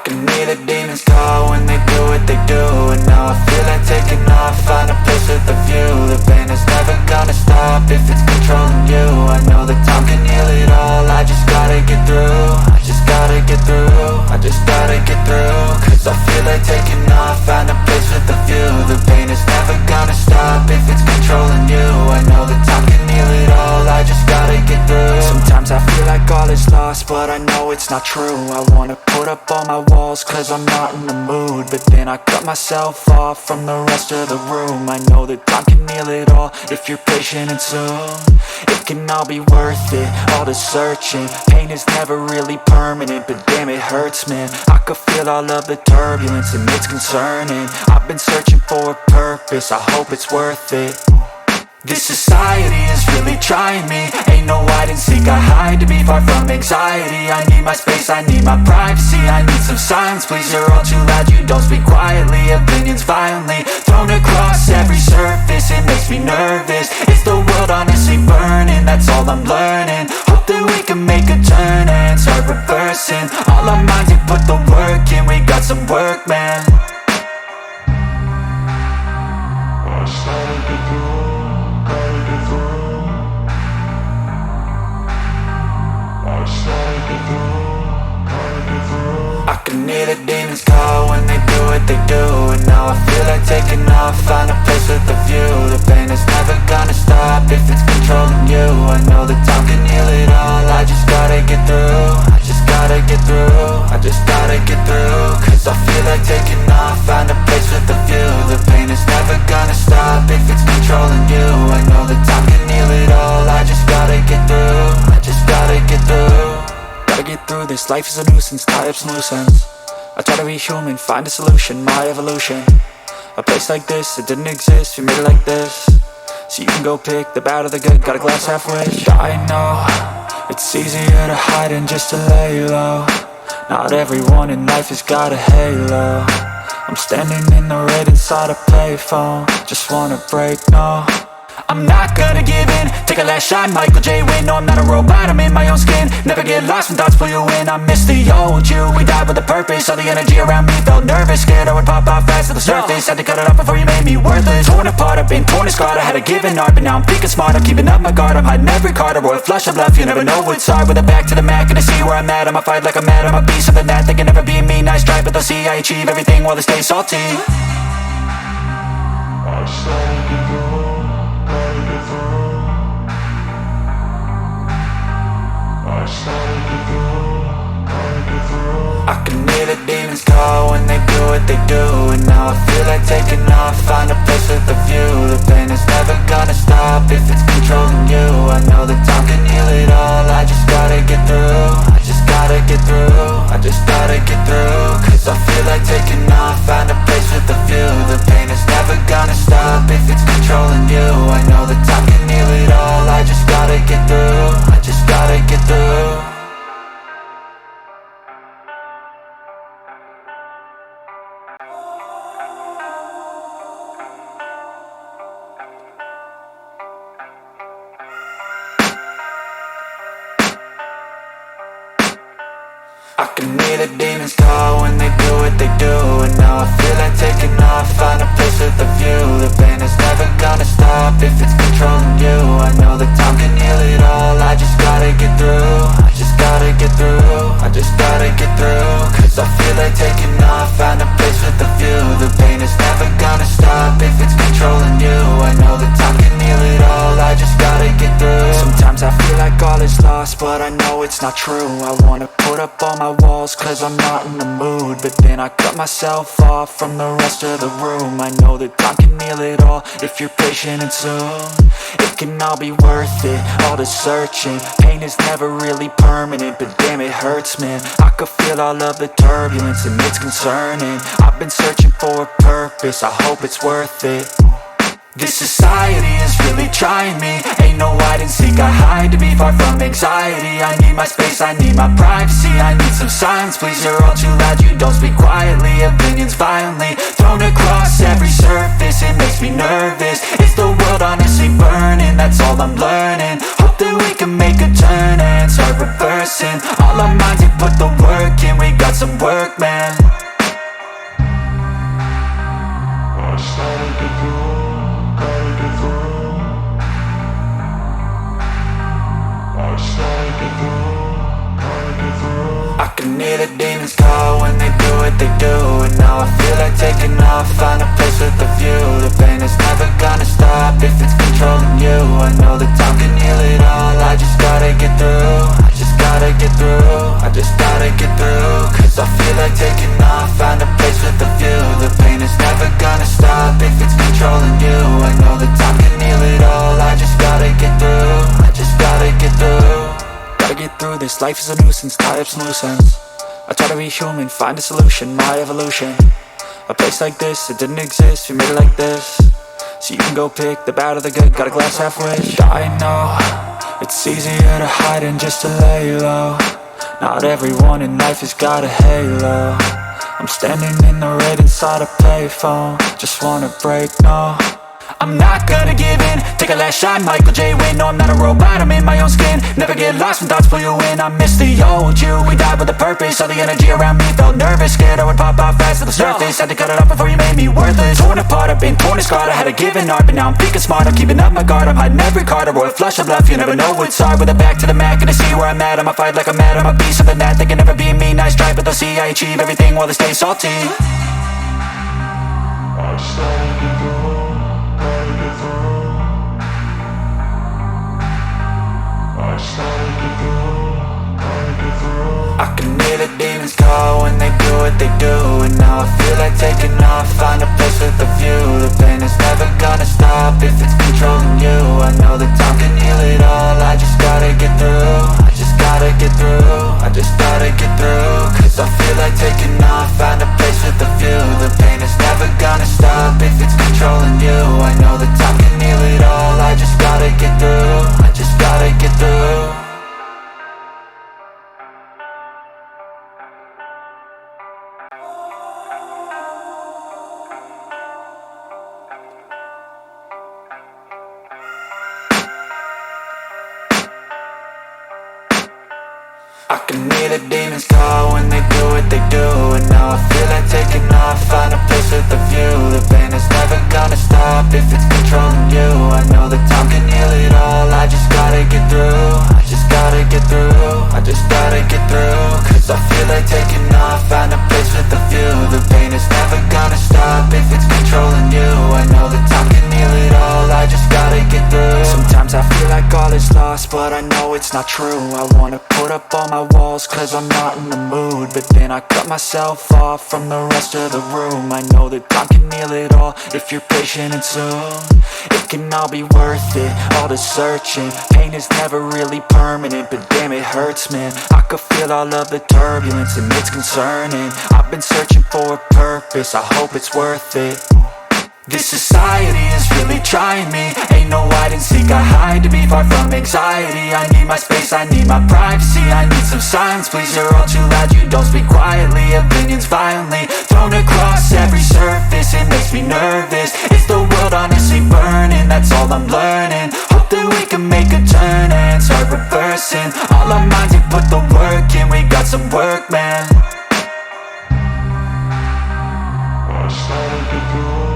can hear the demons call when they do what they do. And now I feel like taking off, find a place with a view. The pain is never gonna stop if it's controlling you. I know that time can heal it all, I just gotta get through. I just gotta get through, I just gotta get through. Cause I feel like taking off, find a place with a view. The pain is never gonna stop if it's controlling you. I know that time can heal it all, I just gotta get through. Sometimes I feel like all is lost, but I know it's not true. I wanna put up all my walls cause I'm not in the mood, but then I cut myself off from the rest of the room. I know that time can heal it all if you're patient and soon it can all be worth it, all the searching. Pain is never really permanent, but damn it hurts, man. I could feel all of the turbulence and it's concerning. I've been searching for a purpose, I hope it's worth it. This society is really trying me. Ain't no hide and seek, I hide to be far from anxiety. I need my space, I need my privacy. I need some silence, please, you're all too loud. You don't speak quietly, opinions violently thrown across every surface. It makes me nervous, is the world honestly burning? That's all I'm learning. Hope that we can make a turn and start reversing all our minds and put the work in. We got some work, man. I started to do. I can hear the demons call when they do what they do. And now I feel like taking off, find a place with a view. The pain is never gonna stop if it's controlling you. I know that time can heal it all, I just gotta get through. I just gotta get through, I just gotta get through. Cause I feel like taking off, find a place with a view. The pain is never gonna stop if it's controlling you. I know that time can heal it all, I just gotta get through. I just gotta get through. Gotta get through this, life is a nuisance, tie up some loose ends. I try to be human, find a solution, my evolution. A place like this, it didn't exist, we made it like this. So you can go pick the bad or the good, got a glass halfway. I know, it's easier to hide than just to lay low. Not everyone in life has got a halo. I'm standing in the red inside a payphone, just wanna break, no. I'm not gonna give in, take a last shot, Michael J. Win. No, I'm not a robot, I'm in my own skin. Never get lost when thoughts pull you in. I miss the old you, we died with a purpose. All the energy around me felt nervous, scared I would pop out fast to the surface. Had to cut it off before you made me worthless. Torn apart, I've been torn and scarred. I had a given art, but now I'm thinking smart. I'm keeping up my guard, I'm hiding every card. A royal flush of love, you never know what's hard. With a back to the mat, gonna see where I'm at. I'ma fight like I'm mad, I'ma be something that they can never be me. Nice try, but they'll see I achieve everything while they stay salty. I started to go. I can hear the demons call when they do what they do. And now I feel like taking off, find a place with a view. The pain is never gonna stop if it's controlling you. I know that time can heal it all, I just gotta get through. I just gotta get through, I just gotta get through. Cause I feel like taking off, find a place with a view. The pain is never gonna stop if it's controlling you. I know that time can heal it all, I just gotta get through. I just gotta get through. I can hear the demons call when they do what they do. And now I feel like taking off, find a place with a view. The pain is never gonna stop if it's controlling you. I know that time can heal it all, I just gotta get through. I just gotta get through, I just gotta get through. Cause I feel like taking off, find a place with a view. The pain is never gonna stop if it's controlling you. I know that time can heal it all, I just gotta get through. Sometimes I feel like all is lost, but I know it's not true. I wanna put up all my walls cause I'm not in the mood, but then I cut myself off from the rest of the room. I know that time can heal it all if you're patient and soon it can all be worth it, all the searching. Pain is never really permanent, but damn it hurts, man. I could feel all of the turbulence and it's concerning. I've been searching for a purpose, I hope it's worth it. This society is really trying me. Ain't no hide and seek, I hide to be far from anxiety. I need my space, I need my privacy. I need some silence, please, you're all too loud. You don't speak quietly, opinions violently thrown across every surface. It makes me nervous, is the world honestly burning? That's all I'm learning. Hope that we can make a turn and start reversing all our minds and put the work in, we got some work, man. I just gotta get through, gotta get through. I just gotta get through, gotta get through. I can hear the demons call when they do what they do, and now I feel like taking off, find a place with a view. The pain is never gonna stop if it's controlling you. I know that time can heal it all, I just gotta get through. I just gotta get through, I just gotta get through. Cause I feel like taking off, find a place with a view. The pain is never gonna stop if it's controlling you. I know that time can heal it all, I just gotta get through. I just gotta get through. Gotta get through this, life is a nuisance, tie up some loose ends. I try to be human, find a solution, my evolution. A place like this, it didn't exist, we made it like this. So you can go pick the bad or the good, got a glass halfway. I know, it's easier to hide than just to lay low. Not everyone in life has got a halo. I'm standing in the red inside a payphone. Just wanna break, no, I'm not gonna give in. Take a last shot, Michael J. Win. No, I'm not a robot, I'm in my own skin. Never get lost when thoughts pull you in. I miss the old you, we died with a purpose. All the energy around me felt nervous, scared I would pop out fast to the surface. Had to cut it off before you made me worthless. Torn apart, I've been torn and scarred. I had a given art, but now I'm thinking smart. I'm keeping up my guard, I'm hiding every card. A royal flush of love, you never know what's hard. With a back to the mat, gonna see where I'm at. I'ma fight like I'm mad, I'ma be something that they can never be me. Nice try, but they'll see I achieve everything while they stay salty. I just gotta get through, gotta get through. I just gotta get through, gotta get through. I can hear the demons call when they do what they do, and now I feel like taking off, find a place with a view. The pain is never gonna stop if it's controlling you. I know that time can heal it all, I just gotta get through. I just gotta get through, I just gotta get through. Cause I feel like taking off, find a place with a view. The pain is never gonna stop if it's controlling you. I know that time can heal it all, I just gotta get through. I just gotta get through. I can hear the demons call when they do what they do, and now I feel like taking off, find a place with a view. The pain is never gonna stop if it's controlling you. I know that time can heal it all, I just gotta get through. I just gotta get through, I just gotta get through. Cause I feel like taking off, find a place with a view. The pain is never gonna stop if it's controlling you. I know that time can heal it all, I just gotta get through. Sometimes I feel like all is lost, but I know it's not true. I wanna put up all my walls cause I'm not in the mood, but then I cut myself off from the rest of the room. I know that time can heal it all if you're patient and soon. It can all be worth it, all the searching. Pain is never really permanent, but damn it hurts, man. I could feel all of the turbulence and it's concerning. I've been searching for a purpose, I hope it's worth it. This society is really trying me. Ain't no hide and seek, I hide to be far from anxiety. I need my space, I need my privacy. I need some silence, please, you're all too loud. You don't speak quietly, opinions violently thrown across every surface. It makes me nervous, is the world honestly burning? That's all I'm learning. Hope that we can make a turn and start reversing. All our minds have put the work in, we got some work, man. I just gotta get through.